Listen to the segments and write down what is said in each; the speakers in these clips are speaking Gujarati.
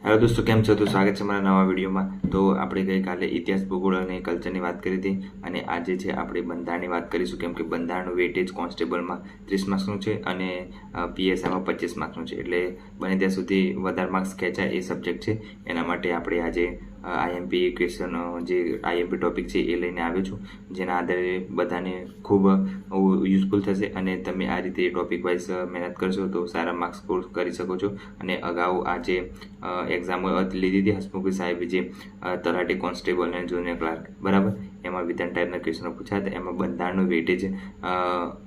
હેલો દોસ્તો, કેમ છો? તો સ્વાગત છે મારા નવા વિડીયોમાં। તો આપણે ગઈકાલે ઇતિહાસ, ભૂગોળ અને કલ્ચરની વાત કરી હતી અને આજે છે આપણે બંધારણની વાત કરીશું, કેમ કે બંધારણનું વેટેજ કોન્સ્ટેબલમાં 30 માર્ક્સનું છે અને પીએસઆઈમાં 25 માર્ક્સનું છે, એટલે બને ત્યાં સુધી વધારે માર્ક્સ ખેંચાય એ સબ્જેક્ટ છે। એના માટે આપણે આજે આઈએમપી ક્વેશ્ચન જે આઈએમપી ટોપિક છે એ લઈને આવ્યો છું, જેના આધારે બધાને ખૂબ યુઝફુલ થશે અને તમે આ રીતે ટોપિક વાઇઝ મહેનત કરશો તો સારા માર્ક્સ સ્કોર કરી શકો છો। અને અગાઉ આ જે એક્ઝામ લીધી હતી હસમુખી સાહેબે, જે તલાટી કોન્સ્ટેબલ અને જુનિયર ક્લાર્ક, બરાબર, એમાં વિધાન ટાઈપના ક્વેશ્ચનો પૂછ્યા હતા। એમાં બંધારણનું વેટેજ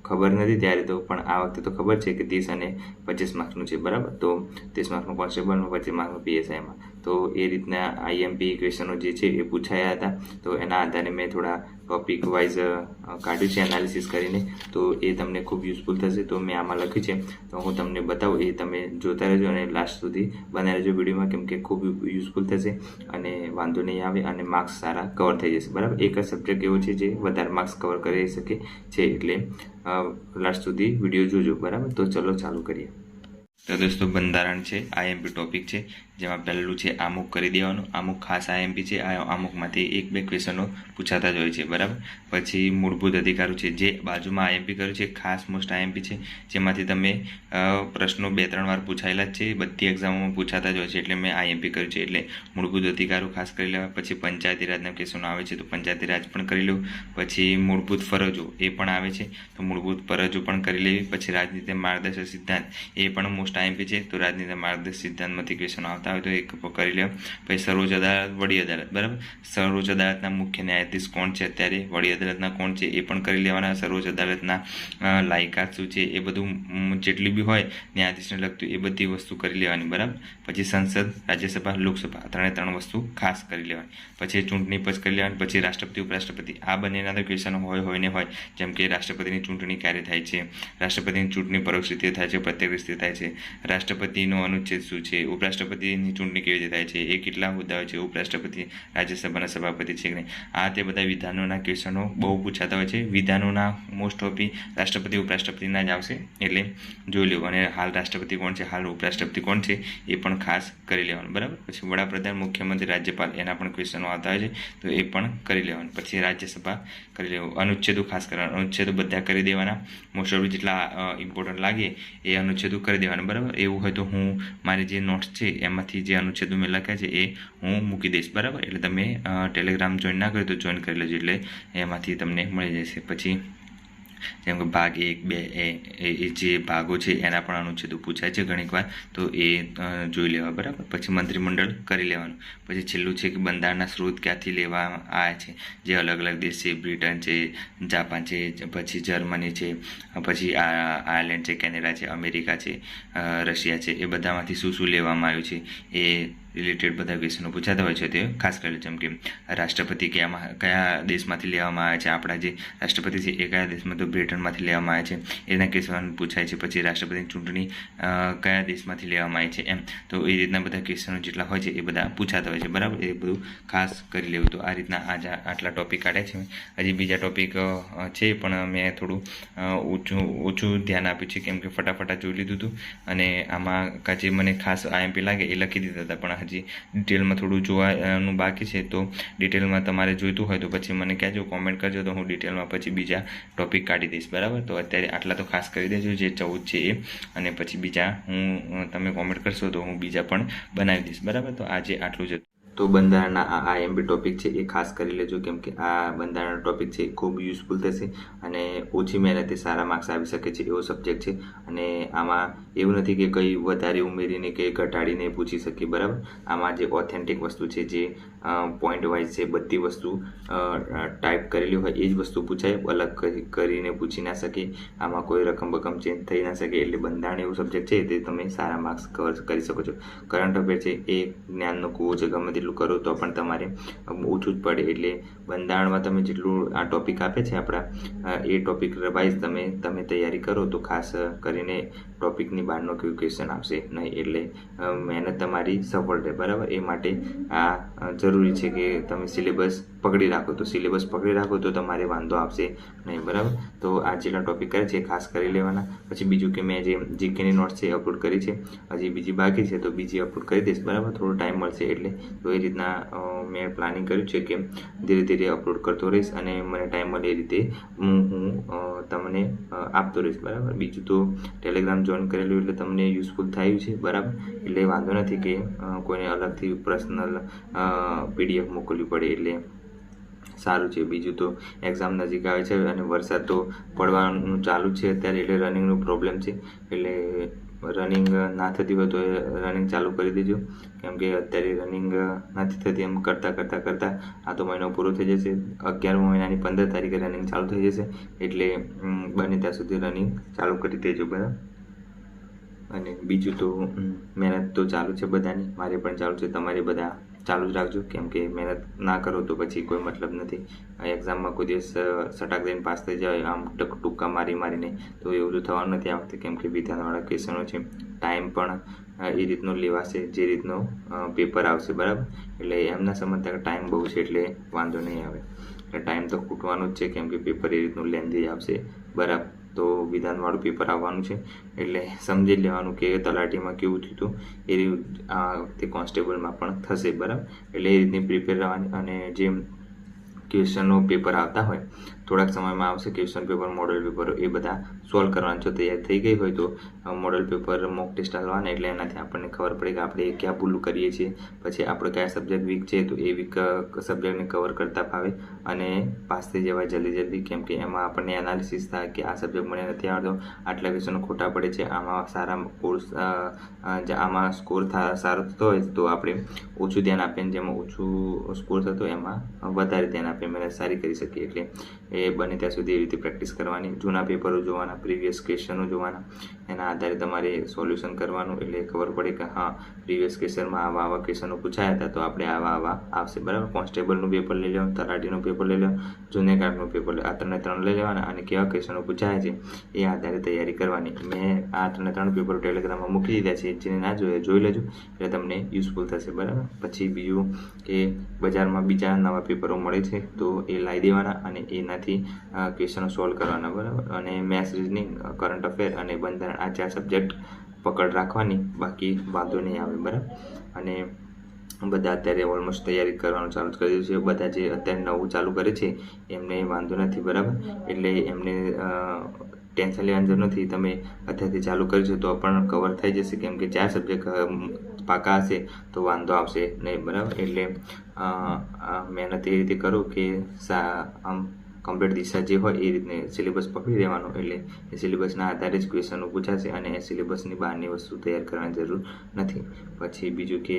ખબર નથી ત્યારે તો, પણ આ વખતે તો ખબર છે કે 30 અને 25 માર્ક્સનું છે, બરાબર। તો 30 માર્ક્સનું કોન્સ્ટેબલમાં, 25 માર્ક્સનું પીએસઆઈમાં, તો એ રીતના આઈએમપી ક્વેશ્ચનો જે છે એ પૂછાયા હતા। તો એના આધારે મેં થોડા ટોપિક વાઇઝ કાઢ્યું છે એનાલિસિસ કરીને, તો એ તમને ખૂબ યુઝફુલ થશે। તો મેં આમાં લખ્યું છે, તો હું તમને બતાવું, એ તમે જોતા રહેજો અને લાસ્ટ સુધી બનાવી રહેજો વિડીયોમાં, કેમ કે ખૂબ યુઝફુલ થશે અને વાંધો નહીં આવે અને માર્ક્સ સારા કવર થઈ જશે, બરાબર। એક જ સબ્જેક્ટ એવો છે જે વધારે માર્ક્સ કવર કરી શકે છે, એટલે લાસ્ટ સુધી વિડીયો જોજો, બરાબર। તો ચલો ચાલુ કરીએ। તો દોસ્તો, બંધારણ છે, આઈએમપી ટોપિક છે, જેમાં પહેલું છે આમુખ કરી દેવાનું। અમુક ખાસ આઈએમપી છે, આ અમુકમાંથી 1-2 ક્વેશ્ચનો પૂછાતા જ હોય છે, બરાબર। પછી મૂળભૂત અધિકારો છે, જે બાજુમાં આઈએમપી કર્યું છે, ખાસ મોસ્ટ આઈએમપી છે, જેમાંથી તમે પ્રશ્નો 2-3 વાર પૂછાયેલા જ છે, બધી એક્ઝામોમાં પૂછાતા જ હોય છે, એટલે મેં આઈએમપી કર્યું છે। એટલે મૂળભૂત અધિકારો ખાસ કરી લેવા। પછી પંચાયતી રાજના ક્વેશ્ચનો આવે છે, તો પંચાયતી રાજ પણ કરી લેવું। પછી મૂળભૂત ફરજો એ પણ આવે છે, તો મૂળભૂત ફરજો પણ કરી લેવી। પછી રાજનીતિ માર્ગદર્શક સિદ્ધાંત એ પણ મોસ્ટ આઈએમપી છે, તો રાજનીતિ માર્ગદર્શક સિદ્ધાંતમાંથી ક્વેશ્ચનો આવતા હોય તો એક કરી લેવા। પછી સર્વોચ્ચ અદાલત, વડી અદાલત, બરાબર, સર્વોચ્ચ અદાલતના મુખ્ય ન્યાયાધીશ કોણ છે અત્યારે, વડી અદાલતના કોણ છે એ પણ કરી લેવાના। સર્વોચ્ચ અદાલતના લાયકાત શું છે, એ બધું જેટલી બી હોય ન્યાયાધીશને લગતું એ બધી વસ્તુ કરી લેવાની, બરાબર। પછી સંસદ, રાજ્યસભા, લોકસભા, 3 વસ્તુ ખાસ કરી લેવાની। પછી ચૂંટણી પંચ કરી લેવાની। પછી રાષ્ટ્રપતિ, ઉપરાષ્ટ્રપતિ, આ બંનેના તો ક્વેશ્ચન હોય ને હોય, જેમ કે રાષ્ટ્રપતિની ચૂંટણી ક્યારે થાય છે, રાષ્ટ્રપતિની ચૂંટણી પરોક્ષ રીતે થાય છે, પ્રત્યક્ષ રીતે થાય છે, રાષ્ટ્રપતિનો અનુચ્છેદ શું છે, ઉપરાષ્ટ્રપતિની ચૂંટણી કેવી રીતે થાય છે, એ કેટલા હોદ્દા હોય છે, ઉપરાષ્ટ્રપતિ રાજ્યસભાના સભાપતિ છે કે નહીં, આ તે બધા વિધાનોના ક્વેશ્ચનો બહુ પૂછાતા હોય છે। વિધાનોના મોસ્ટ ઓફી રાષ્ટ્રપતિ, ઉપરાષ્ટ્રપતિના જ આવશે, એટલે જોઈ લેવું। અને હાલ રાષ્ટ્રપતિ કોણ છે, હાલ ઉપરાષ્ટ્રપતિ કોણ છે, એ પણ ખાસ કરી લેવાનું, બરાબર। પછી વડાપ્રધાન, મુખ્યમંત્રી, રાજ્યપાલ, એના પણ ક્વેશ્ચનો આવતા હોય છે, તો એ પણ કરી લેવાનું। પછી રાજ્યસભા કરી લેવું। અનુચ્છેદો ખાસ કરવાના, અનુચ્છેદો બધા કરી દેવાના, મોસ્ટ ઓફલી જેટલા ઇમ્પોર્ટન્ટ લાગે એ અનુચ્છેદો કરી દેવાના, બરાબર। એવું હોય તો હું મારી જે નોટ્સ છે એમાંથી જે અનુચ્છેદો મેં લખ્યા છે એ હું મૂકી દઈશ, બરાબર। એટલે તમે ટેલિગ્રામ જોઈન ના કર્યો તો જોઈન કરી લેજો, એટલે એમાંથી તમને મળી જશે। પછી જેમ કે ભાગ 1, 2 એ જે ભાગો છે એના પણ અનુચ્છેદો પૂછાય છે ઘણીક વાર, તો એ જોઈ લેવા, બરાબર। પછી મંત્રીમંડળ કરી લેવાનું। પછી છેલ્લું છે કે બંધારણના સ્ત્રોત ક્યાંથી લેવામાં આવ્યા છે, જે અલગ અલગ દેશ છે, બ્રિટન છે, જાપાન છે, પછી જર્મની છે, પછી આયર્લેન્ડ છે, કેનેડા છે, અમેરિકા છે, રશિયા છે, એ બધામાંથી શું શું લેવામાં આવ્યું છે એ રિલેટેડ બધા ક્વેશ્ચનો પૂછાતા હોય છે, તે ખાસ કરી, જેમ કે રાષ્ટ્રપતિ કયા દેશમાંથી લેવામાં આવે છે, આપણા જે રાષ્ટ્રપતિ છે એ કયા દેશમાં, તો બ્રિટનમાંથી લેવામાં આવે છે, એના ક્વેશ્ચન પૂછાય છે। પછી રાષ્ટ્રપતિની ચૂંટણી કયા દેશમાંથી લેવામાં આવી છે, એમ, તો એ રીતના બધા ક્વેશ્ચનો જેટલા હોય છે એ બધા પૂછાતા હોય છે, બરાબર। એ બધું ખાસ કરી લેવું। તો આ રીતના આટલા ટોપિક કાઢ્યા છે। હજી બીજા ટોપિક છે, પણ મેં થોડું ઓછું ધ્યાન આપ્યું છે, કેમ કે ફટાફટ જોઈ લીધું હતું અને આમાં જે મને ખાસ આઈએમપી લાગે એ લખી દીધા હતા, પણ હજી ડિટેલમાં થોડું જોવાનું બાકી છે। તો ડિટેલમાં તમારે જોઈતું હોય તો પછી મને કહેજો, કોમેન્ટ કરજો, તો હું ડિટેલમાં પછી બીજા ટોપિક કાઢી દઈશ, બરાબર। તો અત્યારે આટલા તો ખાસ કરી દેજો, જે 14 છે એ, અને પછી બીજા તમે કોમેન્ટ કરશો તો હું બીજા પણ બનાવી દઈશ, બરાબર। તો આજે આટલું જ હતું। તો બંધારણના આ આઈએમપી ટોપિક છે એ ખાસ કરી લેજો, કેમ કે આ બંધારણ ટોપિક છે એ ખૂબ યુઝફુલ થશે અને ઓછી મહેનતે સારા માર્ક્સ આવી શકે છે એવો સબ્જેક્ટ છે। અને આમાં એવું નથી કે કંઈ વધારે ઉમેરીને કે ઘટાડીને પૂછી શકીએ, બરાબર। આમાં જે ઓથેન્ટિક વસ્તુ છે, જે પોઈન્ટ વાઇઝ છે, બધી વસ્તુ ટાઈપ કરેલી હોય એ જ વસ્તુ પૂછાય, અલગ કરીને પૂછી ના શકે, આમાં કોઈ રકમ ચેન્જ થઈ ના શકે। એટલે બંધારણ એવું સબ્જેક્ટ છે તે તમે સારા માર્ક્સ કવર કરી શકો છો। કરંટ અફેર છે એ જ્ઞાનનો કૂવો છે, ગમે તેટલું કરો તો પણ તમારે ઓછું જ પડે, એટલે બંધારણમાં તમે જેટલું આ ટોપિક આપે છે આપણા, એ ટોપિક વાઇઝ તમે તૈયારી કરો તો ખાસ કરીને ટોપિકની બહારનો કોઈ ક્વેશ્ચન આવશે નહીં. એટલે મહેનત તમારી સફળ રહે, બરાબર. એ માટે આ જરૂરી છે કે તમે સિલેબસ પકડી રાખો. તો સિલેબસ પકડી રાખો તો તમારે વાંધો આવશે નહીં, બરાબર. તો આ જેટલા ટોપિક કરે છે ખાસ કરી લેવાના. પછી બીજું કે મેં જે જીકેની નોટ્સ છે એ અપલોડ કરી છે, હજી બીજી બાકી છે તો બીજી અપલોડ કરી દઈશ, બરાબર. થોડો ટાઈમ મળશે એટલે. તો એ રીતના મેં પ્લાનિંગ કર્યું છે કે ધીરે ધીરે અપલોડ કરતો રહીશ અને મને ટાઈમ મળે એ રીતે હું તમને આપતો રહીશ, બરાબર. બીજું તો ટેલિગ્રામ જોઈન કરેલું એટલે તમને યુઝફુલ થયું છે, બરાબર. એટલે વાંધો નથી કે કોઈને અલગથી પર્સનલ PDF મોકલવી પડે, એટલે સારું છે. બીજું તો એક્ઝામ નજીક આવે છે અને વરસાદ તો પડવાનું ચાલુ છે અત્યારે, એટલે રનિંગનો પ્રોબ્લેમ છે. એટલે રનિંગ ના થતી હોય તો રનિંગ ચાલુ કરી દેજો, કેમ કે અત્યારે રનિંગ નથી થતી. એમ કરતાં આ તો મહિનો પૂરો થઈ જશે. 11મા મહિનાની 15 તારીખે રનિંગ ચાલુ થઈ જશે, એટલે બને ત્યાં સુધી રનિંગ ચાલુ કરી દેજો, બરાબર. અને બીજું તો મહેનત તો ચાલુ છે બધાની, મારે પણ ચાલુ છે, તમારે બધા ચાલુ જ રાખજો, કેમ કે મહેનત ના કરો તો પછી કોઈ મતલબ નથી. એક્ઝામમાં કોઈ દિવસ સટાક દઈને પાસ થઈ જાય આમ ટૂંકા મારીને, તો એવું તો થવાનું નથી આ વખતે, કેમ કે વિધાનવાળા ક્વેશ્ચનો છે. ટાઈમ પણ એ રીતનો લેવાશે જે રીતનો પેપર આવશે, બરાબર. એટલે એમના સમજતા ટાઈમ બહુ છે એટલે વાંધો નહીં આવે. એટલે ટાઈમ તો ખૂટવાનું જ છે, કેમ કે પેપર એ રીતનું લેન્ધી આવશે, બરાબર. તો વિધાનવાળું પેપર આવવાનું છે એટલે સમજી લેવાનું કે તલાટીમાં કેવું થયું હતું એ આ વખતે કોન્સ્ટેબલમાં પણ થશે, બરાબર. એટલે એ રીતની પ્રિપેર રહેવાની. અને જે ક્વેશ્ચનનો પેપર આવતા હોય થોડાક સમયમાં આવશે, ક્વેશ્ચન પેપર, મોડલ પેપર, એ બધા સોલ્વ કરવાના. જો તૈયાર થઈ ગઈ હોય તો મોડલ પેપર મોક ટેસ્ટ આવવાના, એટલે એનાથી આપણને ખબર પડે કે આપણે ક્યાં ભૂલ કરીએ છીએ, પછી આપણે કયા સબ્જેક્ટ વીક છે તો એ વીક સબ્જેક્ટને કવર કરતા ફાવે અને પાસ થઈ જવાય જલ્દી, કેમ કે એમાં આપણને એનાલિસિસ થાય કે આ સબ્જેક્ટ મને નથી આવડતો, આટલા ક્વેશ્ચનો ખોટા પડે છે, આમાં સારા કોર્સ આમાં સ્કોર સારો થતો હોય તો આપણે ઓછું ધ્યાન આપીએ, જેમાં ઓછું સ્કોર થતો એમાં વધારે ધ્યાન આપીએ, મહેનત સારી કરી શકીએ. એટલે એ બને ત્યાં સુધી એ રીતે પ્રેક્ટિસ કરવાની. જૂના પેપરો જોવાના, પ્રીવિયસ ક્વેશ્ચનો જોવાના, એના આધારે તમારે સોલ્યુશન કરવાનું. એટલે ખબર પડે કે હા પ્રીવિયસ ક્વેશ્ચનમાં આવા ક્વેશ્ચનો પૂછાયા હતા તો આપણે આવા આવશે, બરાબર. કોન્સ્ટેબલનું પેપર લઈ લેવાનું, તલાટીનું પેપર લઈ લેવાનું, જુનિયર ગાર્ડનું પેપર આ 3 લઈ લેવાના અને કેવા ક્વેશ્ચનો પૂછાયા છે એ આધારે તૈયારી કરવાની. મેં આ 3 પેપરો ટેલિગ્રામમાં મૂકી દીધા છે, જેને ના જોઈ લેજો એટલે તમને યુઝફુલ થશે, બરાબર. પછી બીજું કે બજારમાં બીજા નવા પેપરો મળે છે તો એ લાવી દેવાના અને એનાથી ક્વેશ્ચનો સોલ્વ કરવાના, બરાબર. અને મેથ્સ, રીઝનિંગ, કરંટ અફેર અને બંધારણ, આ 4 સબ્જેક્ટ પકડ રાખવાની, બાકી વાંધો નહીં આવે, બરાબર. અને બધા અત્યારે ઓલમોસ્ટ તૈયારી કરવાનું ચાલુ કરી દીધું છે. બધા જે અત્યારે નવું ચાલુ કરે છે એમને વાંધો નથી, બરાબર. એટલે એમને ટેન્શન લેવાની જરૂર નથી. તમે અત્યારથી ચાલુ કરીશું તો પણ કવર થઈ જશે, કેમ કે 4 સબ્જેક્ટ પાકા હશે તો વાંધો આવશે નહીં, બરાબર. એટલે મહેનત એ રીતે કરો કે આમ કમ્પ્લીટ દિશા જે હોય એ રીતને સિલેબસ પકડી રહેવાનો, એટલે એ સિલેબસના આધારે જ ક્વેશ્ચનો પૂછાશે અને એ સિલેબસની બહારની વસ્તુ તૈયાર કરવાની જરૂર નથી. પછી બીજું કે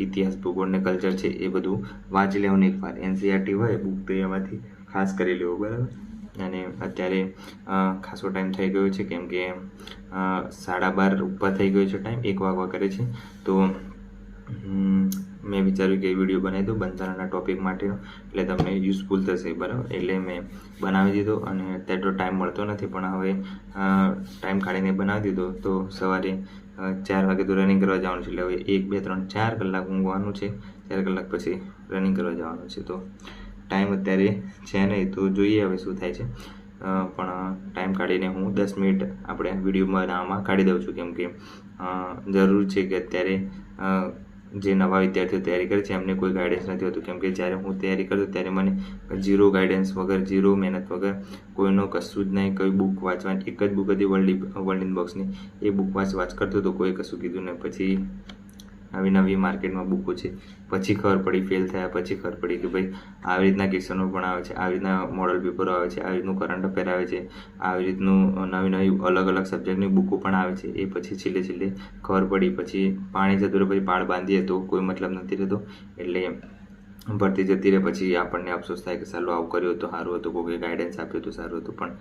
ઇતિહાસ, ભૂગોળ ને કલ્ચર છે એ બધું વાંચી લેવાનું એકવાર. NCERT હોય બુક તો એમાંથી ખાસ કરી લેવું, બરાબર. અને અત્યારે ખાસો ટાઈમ થઈ ગયો છે, કેમ કે 12:30 ઉપર થઈ ગયો છે, ટાઈમ 1 વાગવા કરે છે. તો મેં વિચાર્યું કે વિડીયો બનાવી દઉં બંધારણના ટોપિક માટેનો, એટલે તમને યુઝફુલ થશે, બરાબર. એટલે મેં બનાવી દીધો અને અત્યારે તો ટાઈમ મળતો નથી, પણ હવે ટાઈમ કાઢીને બનાવી દીધો. તો સવારે 4 વાગે તો રનિંગ કરવા જવાનું છે, એટલે હવે 1, 2, 3, 4 કલાક ઊંઘવાનું છે, 4 કલાક પછી રનિંગ કરવા જવાનું છે. તો ટાઈમ અત્યારે છે નહીં, તો જોઈએ હવે શું થાય છે. પણ ટાઈમ કાઢીને હું 10 મિનિટ આપણે વિડીયો બનાવવામાં કાઢી દઉં છું, કેમ કે જરૂર છે કે અત્યારે જે નવા વિદ્યાર્થીઓ તૈયારી કરે છે એમને કોઈ ગાઈડન્સ નથી હોતું, કેમ કે જ્યારે હું તૈયારી કરતો ત્યારે મને ઝીરો ગાઈડન્સ વગર, ઝીરો મહેનત વગર કોઈનો કશું જ નહીં. કોઈ બુક વાંચવાની, એક જ બુક હતી વર્લ્ડ ઇન બોક્સની, એ બુક વાંચ કરતો તો કોઈ કશું કીધું નહીં. પછી નવી માર્કેટમાં બુકો છે, પછી ખબર પડી, ફેલ થયા પછી ખબર પડી કે ભાઈ આવી રીતના ક્વેશ્ચનો પણ આવે છે, આવી રીતના મોડલ પેપરો આવે છે, આવી રીતનું કરંટ અફેર આવે છે, આવી રીતનું નવી અલગ અલગ સબ્જેક્ટની બુકો પણ આવે છે. એ પછી છેલ્લે ખબર પડી. પછી પાણી જતું રહે, પછી પાળ બાંધીએ તો કોઈ મતલબ નથી રહેતો, એટલે ભરતી જતી રહે. પછી આપણને અફસોસ થાય કે ચાલો આવું કર્યું તો સારું હતું, કોઈ ગાઈડન્સ આપ્યું તો સારું હતું, પણ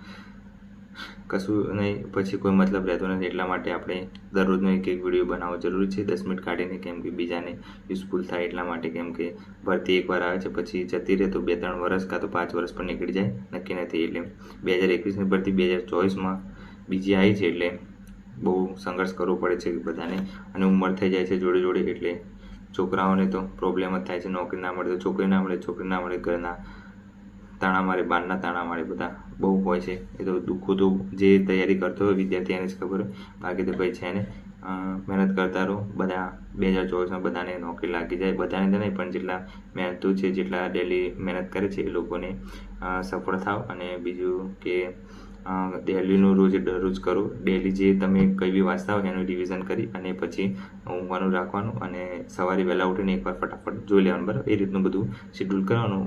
કશું નહીં, પછી કોઈ મતલબ રહેતો નથી. એટલા માટે આપણે દરરોજનો એક વિડીયો બનાવવો જરૂરી છે, 10 મિનિટ કાઢીને, કેમ કે બીજાને યુઝફુલ થાય એટલા માટે. કેમ કે ભરતી એકવાર આવે છે પછી જતી રહે તો 2-3 વર્ષ કાં તો 5 વર્ષ પણ નીકળી જાય, નક્કી નથી. એટલે 2021ની ભરતી 2024માં બીજી આવી છે, એટલે બહુ સંઘર્ષ કરવો પડે છે બધાને, અને ઉંમર થઈ જાય છે જોડે જોડે, એટલે છોકરાઓને તો પ્રોબ્લેમ જ થાય છે. નોકરી ના મળે તો છોકરી ના મળે, ઘરના તાણા મારે, બહારના તાણા મારે, બધા બહુ હોય છે. એ તો દુઃખો તો જે તૈયારી કરતો હોય વિદ્યાર્થી એને જ ખબર હોય, બાકી તો ભાઈ છે ને મહેનત કરતા રહો. બધા 2024માં બધાને નોકરી લાગી જાય, બધાને તો નહીં પણ જેટલા મહેનતુ છે, જેટલા ડેલી મહેનત કરે છે એ લોકોને સફળ થાવ. અને બીજું કે ડેલીનું દરરોજ કરો. ડેલી જે તમે કંઈ બી વાંચતા હોય એનું રિવિઝન કરી અને પછી ઊંઘવાનું રાખવાનું, અને સવારે વહેલા ઉઠીને એકવાર ફટાફટ જોઈ લેવાનું, બરાબર. એ રીતનું બધું શેડ્યુલ કરવાનું.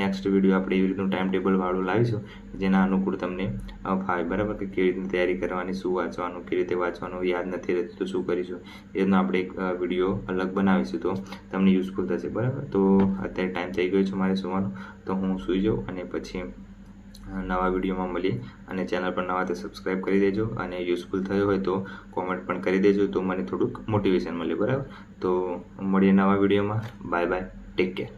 નેક્સ્ટ વિડીયો આપણે એવી રીતનું ટાઈમ ટેબલ વાળું લાવીશું જેના અનુકૂળ તમને ફાવે, બરાબર. કે કેવી રીતે તૈયારી કરવાની, શું વાંચવાનું, કેવી રીતે વાંચવાનું, યાદ નથી રહેતું તો શું કરીશું, એ રીતનો આપણે એક વિડીયો અલગ બનાવીશું તો તમને યુઝફુલ થશે, બરાબર. તો અત્યારે ટાઈમ થઈ ગયો છે મારે સુવાનો, તો હું સૂઈ જાઉં અને પછી નવા વિડીયોમાં મળીએ. અને ચેનલ પર નવા તો સબસ્ક્રાઈબ કરી દેજો, અને યુઝફુલ થયો હોય તો કોમેન્ટ પણ કરી દેજો, તો મને થોડુંક મોટિવેશન મળે, બરાબર. તો મળીએ નવા વિડીયોમાં. Bye bye, take care.